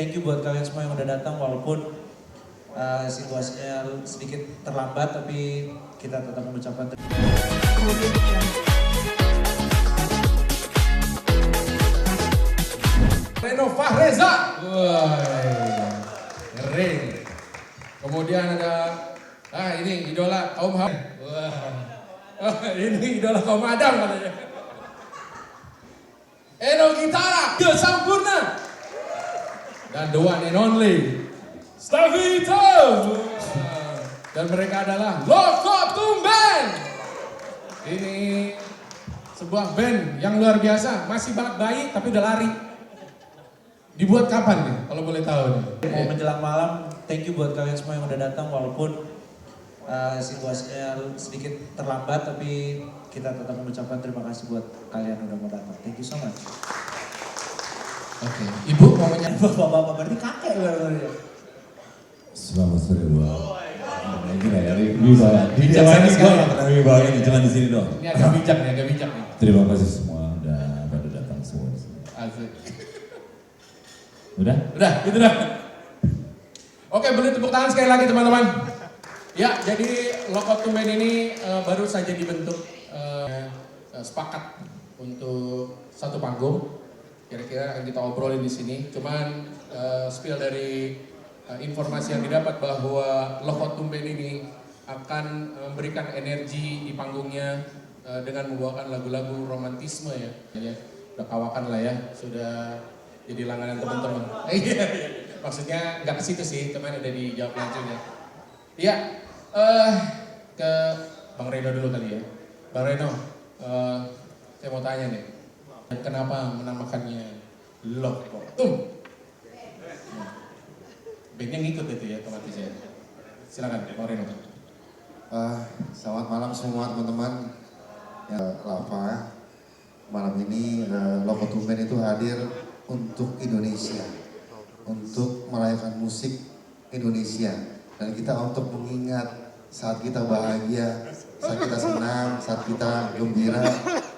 thank you buat kalian semua yang udah datang walaupun situasinya sedikit terlambat, tapi kita tetap mengucapkan terima kasih. Reno Fahreza, keren. Kemudian ada, ini idola kaum Ham. Ini idola kaum Adam katanya. Eno Gitara, The Sampurna. Dan the one and only, Stevie Tom. Dan mereka adalah Loko Tumben. Ini sebuah band yang luar biasa, masih banget bayi tapi udah lari. Dibuat kapan nih, kalau boleh tahu nih? Mau menjelang malam, thank you buat kalian semua yang udah datang walaupun situasinya sedikit terlambat, tapi kita tetap mengucapkan terima kasih buat kalian yang udah mau datang. Thank you so much. Oke, Ibu mau menyapa Bapak-bapak berarti kakek bener-bener. Selamat sore buat. Gila ya, wibawa. Bijak lagi gue gak pernah wibawa ini, cuma di sini doang. Ini agak bijak nih, agak bijak nih. Terima kasih semua udah pada datang semua di sini. Asik. Udah? Udah, gitu dah. Oke, beri tepuk tangan sekali lagi teman-teman. Ya, jadi Loko Tumben ini baru saja dibentuk, sepakat untuk satu panggung. Kira-kira akan kita obrolin di sini. Cuman spill dari informasi yang didapat bahwa Loko Tumben ini akan memberikan energi di panggungnya dengan membawakan lagu-lagu romantisme ya. Jadi udah kawakan lah ya, sudah jadi langganan teman-teman. Iya, maksudnya nggak ke situ sih, teman udah dijawab langsung ya. Iya, ke Bang Reno dulu kali ya. Bang Reno, saya mau tanya nih, kenapa menamakannya Loko Tumben? Bandnya ngikut itu ya, otomatis ya. Silakan, Bang Reno. Selamat malam semua teman-teman. Ya, Lava, malam ini Loko Tumben itu hadir untuk Indonesia, untuk merayakan musik Indonesia, dan kita untuk mengingat saat kita bahagia, saat kita senang, saat kita gembira,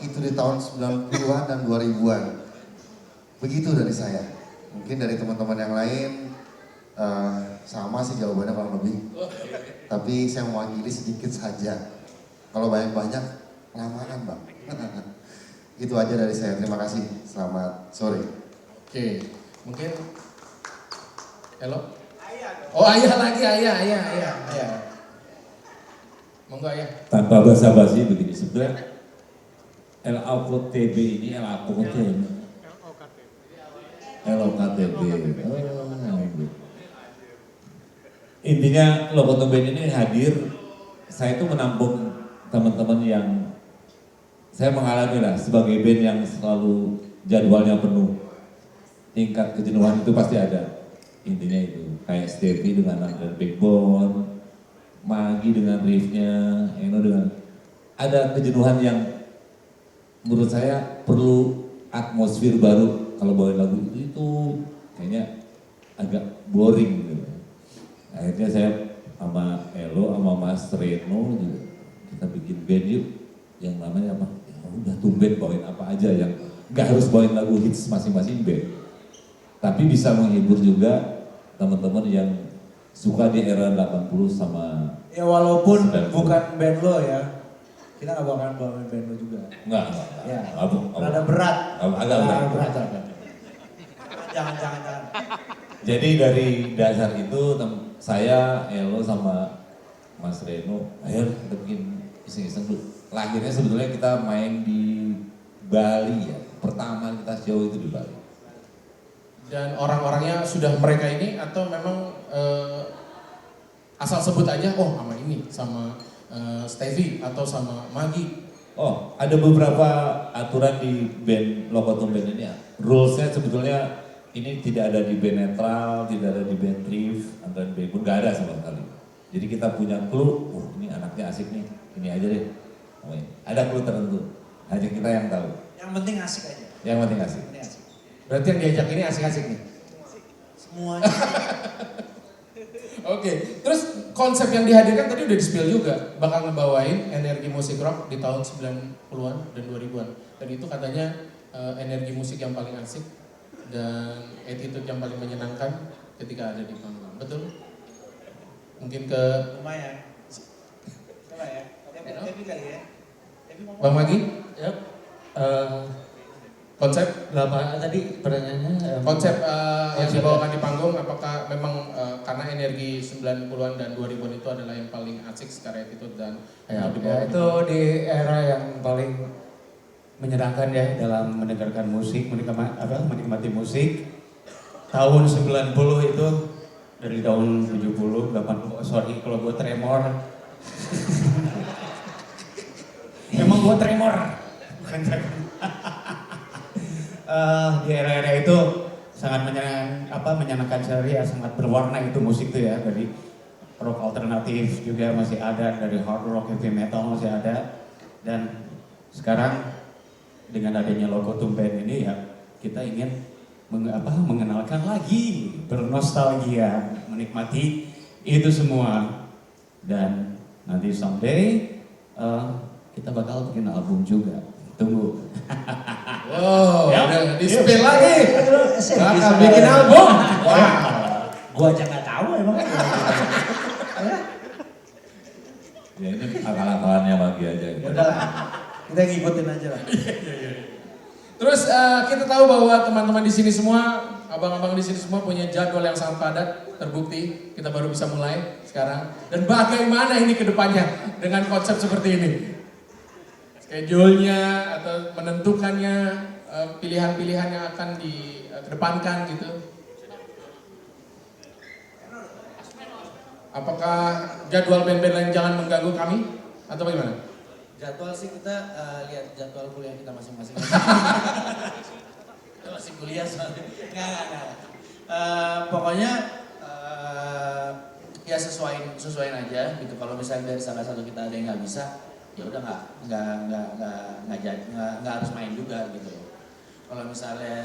itu di tahun 90-an dan 2000-an. Begitu dari saya. Mungkin dari teman-teman yang lain sama sih jawabannya kurang lebih, tapi saya mewakili sedikit saja. Kalau banyak-banyak lamaan Bang. Itu aja dari saya, terima kasih, selamat sore. Oke, mungkin halo? Oh ayah lagi, ayah. Monggo ayah. Tanpa basa-basi begini, sebenarnya LOKTB ini LOKTB. Intinya Loko Tumben ini hadir, saya itu menampung teman-teman yang saya mengalami lah sebagai band yang selalu jadwalnya penuh. Tingkat kejenuhan itu pasti ada. Intinya itu kayak Stevie dengan dan backbone, Magi dengan riffnya, Eno dengan ada kejenuhan yang menurut saya perlu atmosfer baru. Kalau bawain lagu itu kayaknya agak boring gitu. Akhirnya saya sama Elo sama Mas Reno juga, kita bikin band yuk yang namanya apa? Ya udah Tumben, bawain apa aja yang nggak harus bawain lagu hits masing-masing band. Tapi bisa menghibur juga teman-teman yang suka di era 80 sama Ya walaupun 90. bukan band lo ya, kita nggak bakalan bawain band lo juga. Enggak. Ya, Agak rada berat. Agak berat. Jangan. Jadi dari dasar itu saya, Elo sama Mas Reno, ayo kita bikin iseng-iseng dulu. Lahirnya sebetulnya kita main di Bali ya. Pertama kita show itu di Bali. Dan orang-orangnya sudah mereka ini atau memang asal sebut aja, oh sama ini, sama Stevie atau sama Magi. Oh, ada beberapa aturan di band Loko Tumben ini ya. Rulesnya sebetulnya ini tidak ada di band netral, tidak ada di band riff, dan band pun gak ada sama sekali. Jadi kita punya clue, oh ini anaknya asik nih, ini aja deh. Oh, ini. Ada clue tertentu, hanya kita yang tahu. Yang penting asik aja. Yang penting asik. Ini asik. Berarti yang diajak ini asik-asik nih? Semuanya. Oke, terus konsep yang dihadirkan tadi udah di-spill juga, bakal ngebawain energi musik rock di tahun 90-an dan 2000-an. Dan itu katanya energi musik yang paling asik dan attitude yang paling menyenangkan ketika ada di panggung. Betul? Mungkin ke Lumayan. Coba ya. Tapi kali ya. Bang Magi, Yap. konsep Tadi pertanyaannya konsep yang Konsep, dibawakan di panggung, apakah memang karena energi 90-an dan 2000-an itu adalah yang paling asik secara attitude dan untuk dibawakan itu di era yang paling menyenangkan ya dalam mendengarkan musik, menikmati musik. Tahun 90 itu dari tahun 70, 80, sorry kalau gue tremor. Emang gue tremor. Bukan tremor. Di era-era itu sangat menyenangkan sekali ya, sangat berwarna itu musik tuh ya, dari rock alternatif juga masih ada, dari hard rock, heavy metal masih ada, dan sekarang dengan adanya logo Tumben ini ya kita ingin mengenalkan lagi, bernostalgia, menikmati itu semua, dan nanti someday kita bakal bikin album juga, tunggu. wow, Ya. udah di-spill lagi. Bakal Bisa. bikin album. Wah, gua aja nggak tahu emang. Ya ini akal-akalannya lagi aja. Ya udah lah, kita ngikutin aja lah. Terus kita tahu bahwa teman-teman di sini semua, abang-abang di sini semua punya jadwal yang sangat padat, terbukti. Kita baru bisa mulai sekarang. Dan bagaimana ini ke depannya dengan konsep seperti ini? Schedule-nya atau menentukannya, pilihan-pilihan yang akan dikedepankan gitu. Apakah jadwal band-band lain jangan mengganggu kami? Atau bagaimana? Jadwal sih kita lihat jadwal kuliah kita masing-masing. Kita masih kuliah soalnya. Nggak. Pokoknya ya sesuaiin aja gitu. Kalau misalnya dari salah satu kita ada yang nggak bisa, ya udah nggak harus main juga gitu. Kalau misalnya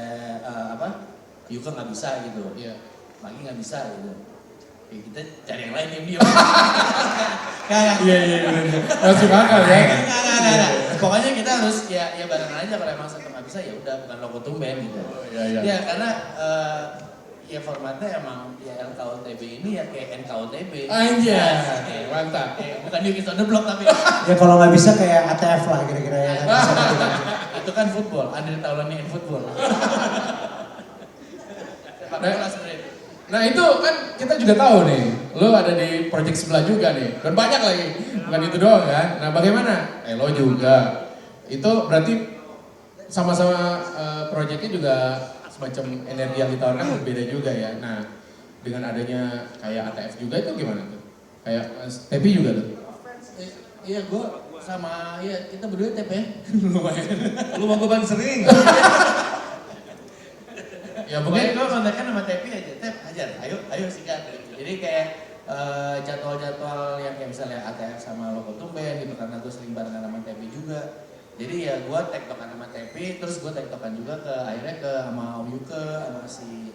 Yuka nggak bisa gitu, Iya. Magi nggak bisa gitu. Ya kita cari yang lain diam-diam. Iya, masuk akal ya. Nggak. Pokoknya kita harus ya barengan aja, kalau emang satu nggak bisa ya udah, bukan logo Tumben gitu. Iya. Ya karena ya formatnya emang ya LKOTB ini ya kayak NKOTB. Anjay, mantap. Bukan New Kids on the Block tapi. Ya kalau nggak bisa kayak ATF lah kira-kira ya. Itu kan football, Andre Taulani in football. Sepak bola sebenarnya. Nah itu kan kita juga tahu nih, lo ada di project sebelah juga nih, dan banyak lagi, bukan itu doang kan. Nah bagaimana? Lo juga, itu berarti sama-sama projectnya juga semacam energi yang ditawarkan berbeda juga ya. Nah dengan adanya kayak ATF juga itu gimana tuh? Kayak Tepi juga tuh? Iya gue sama, ya kita berdua TP ya. Lumayan. Lu mau beban sering. Ya Pokoknya mungkin gue kontakkan sama Tepi aja, Tep hajar, ayo sikat. Jadi kayak jadwal-jadwal yang kayak misalnya ATF sama logo Tumben gitu, karena gue sering barengan sama Tepi juga. Jadi ya gue tektokan sama Tepi, terus gue tektokan juga akhirnya sama Om Yuke,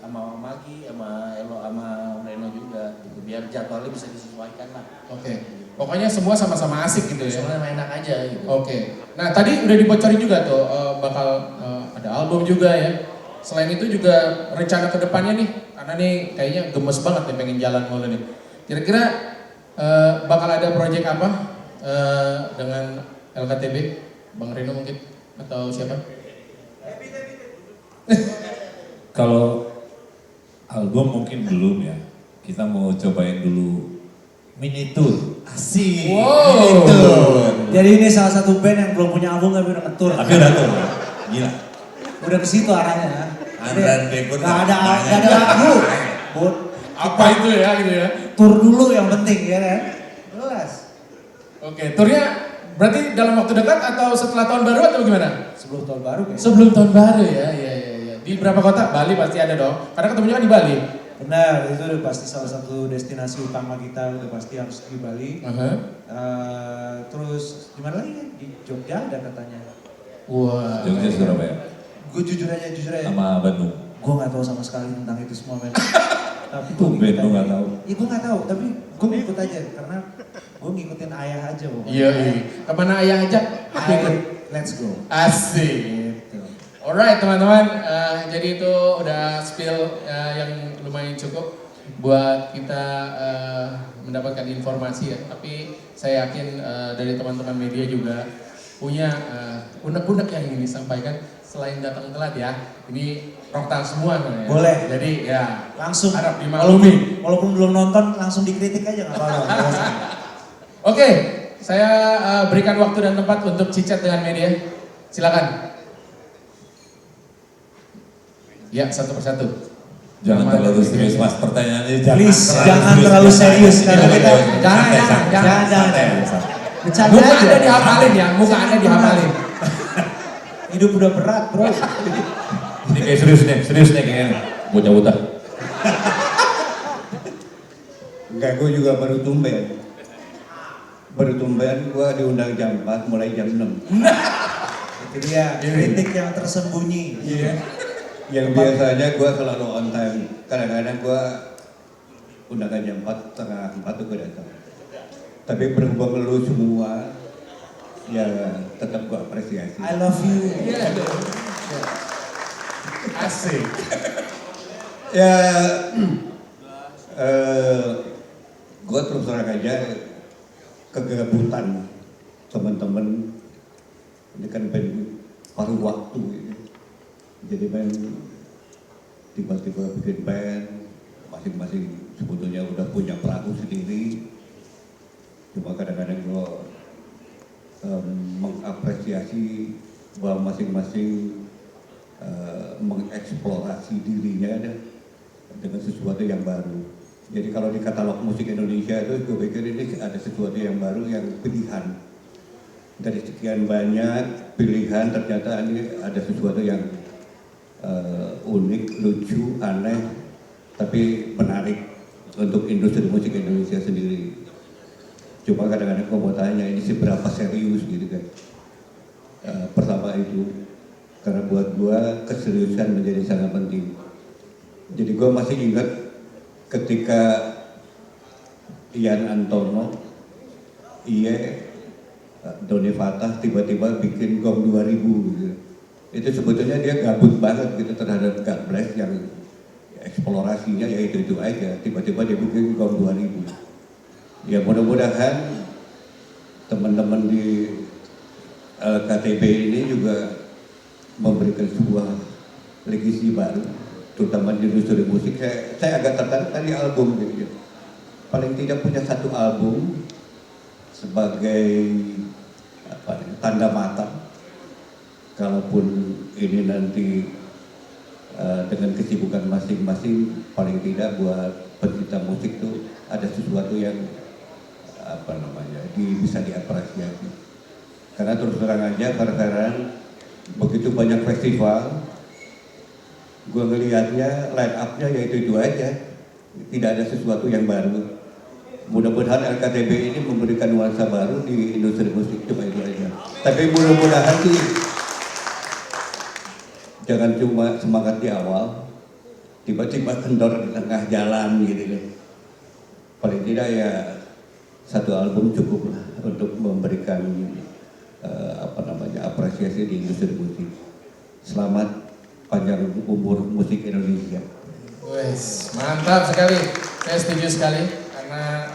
sama Om Magi, sama Elo, sama Om Reno juga gitu. Biar jadwalnya bisa disesuaikan lah. Oke. Pokoknya semua sama-sama asik gitu ya? Sebenarnya enak aja gitu. Oke. Nah tadi udah dibocorin juga tuh bakal ada album juga ya. Selain itu juga rencana kedepannya nih, karena nih kayaknya gemes banget nih pengen jalan mulu nih. Kira-kira bakal ada project apa dengan LKTB? Bang Reno mungkin atau siapa? Kalau album mungkin belum ya. Kita mau cobain dulu mini tour. Asik. Wow. Mini tour. Jadi ini salah satu band yang belum punya album tapi udah ngetur. Tapi udah tuh. Gila. Udah ke situ arahnya. Andran Bacon Gak ada lagu. Buat Apa itu ya gitu ya? tur dulu yang penting ya kan. Jelas. Oke, turnya berarti dalam waktu dekat atau setelah tahun baru atau gimana? Sebelum tahun baru kayaknya. Sebelum tahun baru ya, iya. Di berapa kota? Bali pasti ada dong. Karena ketemunya kan di Bali. Benar, itu udah pasti salah satu destinasi utama kita, udah pasti harus di Bali. Terus di mana lagi kan? Di Jogja ada katanya. Wah. Jogja Surabaya. Gue jujur aja. Sama Bandung. Gue nggak tahu sama sekali tentang itu semua men. Tapi Tumben lu nggak tahu. Iya gue nggak tahu, tapi gue ngikut aja karena gue ngikutin ayah aja pokoknya. Iya. Kemana ayah ajak? Ayo, let's go. Asik. Gitu. Alright teman-teman, jadi itu udah spill yang lumayan cukup buat kita mendapatkan informasi ya. Tapi saya yakin dari teman-teman media juga punya unek-unek yang ingin disampaikan selain datang telat ya. Ini rocktal semua ya. Boleh. Jadi ya Langsung, harap dimaklumi. walaupun belum nonton, langsung dikritik aja nggak apa-apa. Oke, saya berikan waktu dan tempat untuk cicat dengan media. Silakan. Ya, satu persatu. Jangan terlalu serius mas, pertanyaannya Please, jangan terlalu serius karena kita Jangan. bercanda Muka aja. Anda dihafalin ya, muka Anda dihafalin. Hidup udah berat, bro. Ini kayak serius nih kayaknya. Bocah-bocah. Enggak, gue juga baru tumben. Baru tumben gue diundang jam 4, mulai jam 6. Itu dia, kritik yang tersembunyi. Yang biasanya gue selalu on time. Kadang-kadang gue undangan jam 4, setengah 4 tuh gue datang. Tapi berhubung lu semua, ya tetap gue apresiasi. I love you. Asik. Ya, gue terus terang aja kegabutan teman-teman ini kan paruh waktu ini. Jadi main tiba-tiba bikin band, masing-masing sebetulnya udah punya perahu sendiri. Cuma kadang-kadang gue mengapresiasi bahwa masing-masing mengeksplorasi dirinya dengan sesuatu yang baru. Jadi kalau di katalog musik Indonesia itu gue pikir ini ada sesuatu yang baru, yang pilihan. Dari sekian banyak pilihan ternyata ini ada sesuatu yang unik, lucu, aneh, tapi menarik untuk industri musik Indonesia sendiri. Cuma kadang-kadang gue mau tanya ini seberapa serius gitu kan. Pertama itu, karena buat gue keseriusan menjadi sangat penting. Jadi gue masih ingat ketika Ian Antono, Doni Fatah tiba-tiba bikin Gong 2000 gitu. Itu sebetulnya dia gabut banget gitu terhadap God Bless yang eksplorasinya ya itu aja. Tiba-tiba dia bikin Gong 2000. Ya mudah-mudahan teman-teman di KTB ini juga memberikan sebuah legasi baru, terutama di industri musik. Saya agak tertarik tadi album gitu. Paling tidak punya satu album sebagai tanda matang. Kalaupun ini nanti dengan kesibukan masing-masing, paling tidak buat pecinta musik itu ada sesuatu yang bisa diapresiasi. Karena terus terang aja sekarang begitu banyak festival, gue ngelihatnya line up-nya ya itu aja, tidak ada sesuatu yang baru. Mudah-mudahan LKTB ini memberikan nuansa baru di industri musik, cuma itu aja. Tapi mudah-mudahan sih jangan cuma semangat di awal, tiba-tiba kendor di tengah jalan gitu kan. Paling tidak ya satu album cukup lah untuk memberikan apresiasi di industri musik. Selamat panjang umur musik Indonesia. Wes, mantap sekali. Saya setuju sekali karena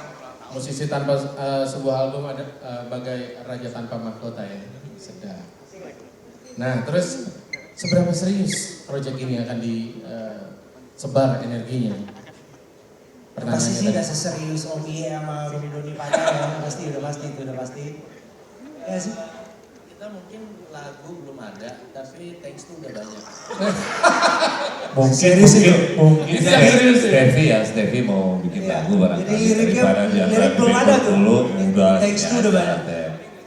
musisi tanpa sebuah album ada bagai raja tanpa mahkota ya. Sedap. Nah, terus seberapa serius proyek ini akan disebar energinya? Pasti sih nggak seserius Om Iye sama Romi Doni Fatah ya, udah pasti. Ya sih. Kita mungkin lagu belum ada, tapi teks tuh udah banyak. Mungkin Steffi mau bikin lagu barangkali daripada dia lirik belum ada tuh. udah Teks tuh udah banyak.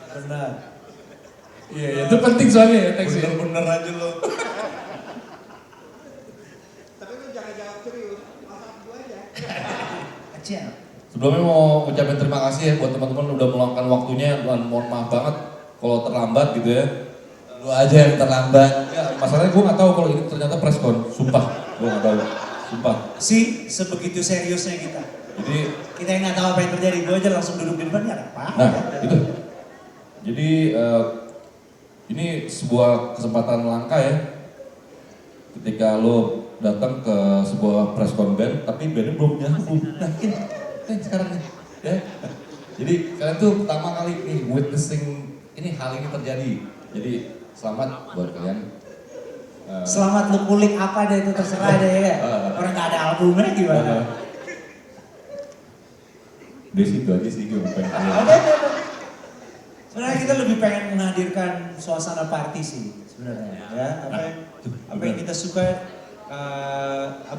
Benar. Iya, itu penting soalnya ya teks. Bener aja lo. Sebelumnya mau ucapin terima kasih ya buat teman-teman udah meluangkan waktunya, dan mohon maaf banget kalau terlambat gitu ya. Lu aja yang terlambat. Ya, masalahnya gue nggak tahu kalau ini ternyata preskon, sumpah gue nggak tahu, sumpah. Sebegitu seriusnya kita. Jadi Kita yang nggak tahu apa yang terjadi, gue aja langsung duduk di depan ya apa? nah itu. Jadi ini sebuah kesempatan langka ya ketika lo datang ke sebuah press con band tapi bandnya belum nyambung. Nah ini sekarang nih ya. Jadi kalian tuh pertama kali nih witnessing ini hal ini terjadi. Jadi selamat buat kalian. Selamat lu kulik apa deh itu terserah deh ya. Orang nggak ada albumnya gimana? Di situ aja sih gue pengen. Sebenarnya kita lebih pengen menghadirkan suasana party sih sebenarnya ya. Apa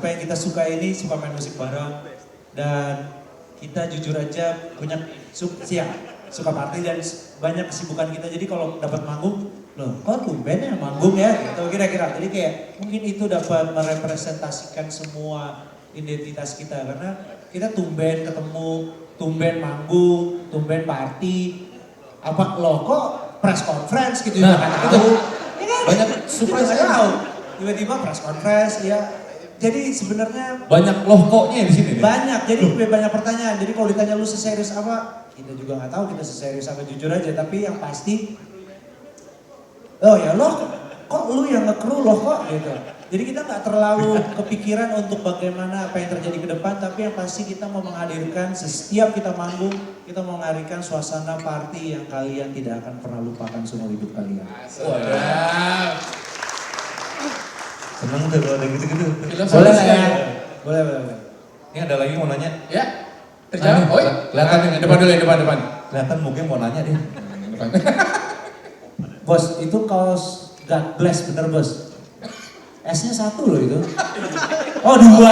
yang kita suka ini suka main musik bareng dan kita jujur aja punya suka party dan banyak kesibukan kita. Jadi kalau dapat manggung, loh kok tumben ya manggung ya gitu kira-kira. Jadi kayak mungkin itu dapat merepresentasikan semua identitas kita karena kita tumben ketemu, tumben manggung, tumben party. Apa loh kok press conference gitu Nah, nggak itu tahu. Ya kan? banyak Surprise surprise nggak tahu. Tiba-tiba press conference ya. Jadi sebenarnya banyak loh koknya di sini deh. banyak. Jadi banyak pertanyaan. Jadi kalau ditanya lu seserius apa, kita juga nggak tahu kita seserius apa jujur aja. Tapi yang pasti, oh ya loh, kok lu yang nge-crew loh kok gitu. Jadi kita nggak terlalu kepikiran untuk bagaimana apa yang terjadi ke depan, tapi yang pasti kita mau menghadirkan setiap kita manggung, kita mau menghadirkan suasana party yang kalian tidak akan pernah lupakan seumur hidup kalian. Waduh. Seneng tuh kalau ada gitu-gitu. Boleh lah ya? Boleh. Ini ada lagi mau nanya. Ya, terjawab. Oi, Kelihatan Yang depan dulu, yang depan. Kelihatan mungkin mau nanya deh. Bos, itu kaos God Bless bener bos? S-nya 1 loh itu. Oh 2.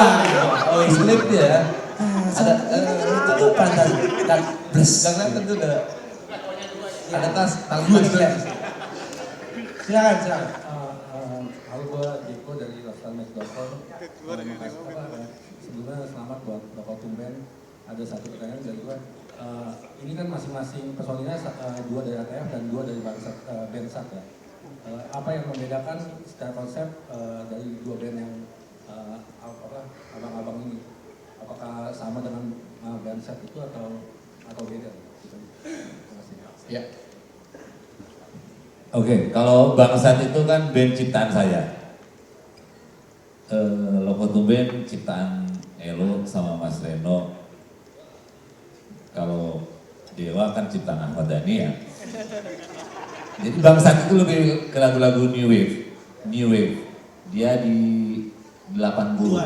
Oh slip ya. Ada itu tuh pantas God Bless. Gak kelihatan tuh ada. Ada tas Silakan. Halo, gue Jeko dari lifestylematch.com. Sebelumnya selamat buat Bapak Tumben. Ada satu pertanyaan dari gue. Ini kan masing-masing personilnya 2 dari ATF dan 2 dari Bensat ya. Apa yang membedakan secara konsep dari 2 band yang abang-abang ini? Apakah sama dengan Bensat itu atau beda? Terima kasih. Ya. Oke, kalau Bangsat itu kan band ciptaan saya. Loko Tumben ciptaan Elo sama Mas Reno. Kalau Dewa kan ciptaan Ahmad Dhani ya. Jadi Bangsat itu lebih ke lagu-lagu New Wave. Dia di 80.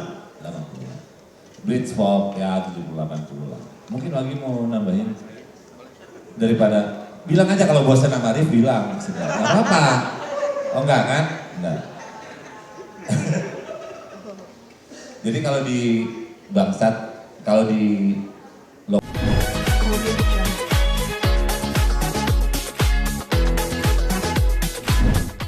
Blitz Pop ya 70-80 lah. Mungkin lagi mau nambahin daripada bilang aja kalau bosan sama Arif bilang sudah nggak apa-apa. Oh enggak kan? Enggak. Jadi kalau di Bangsat, kalau di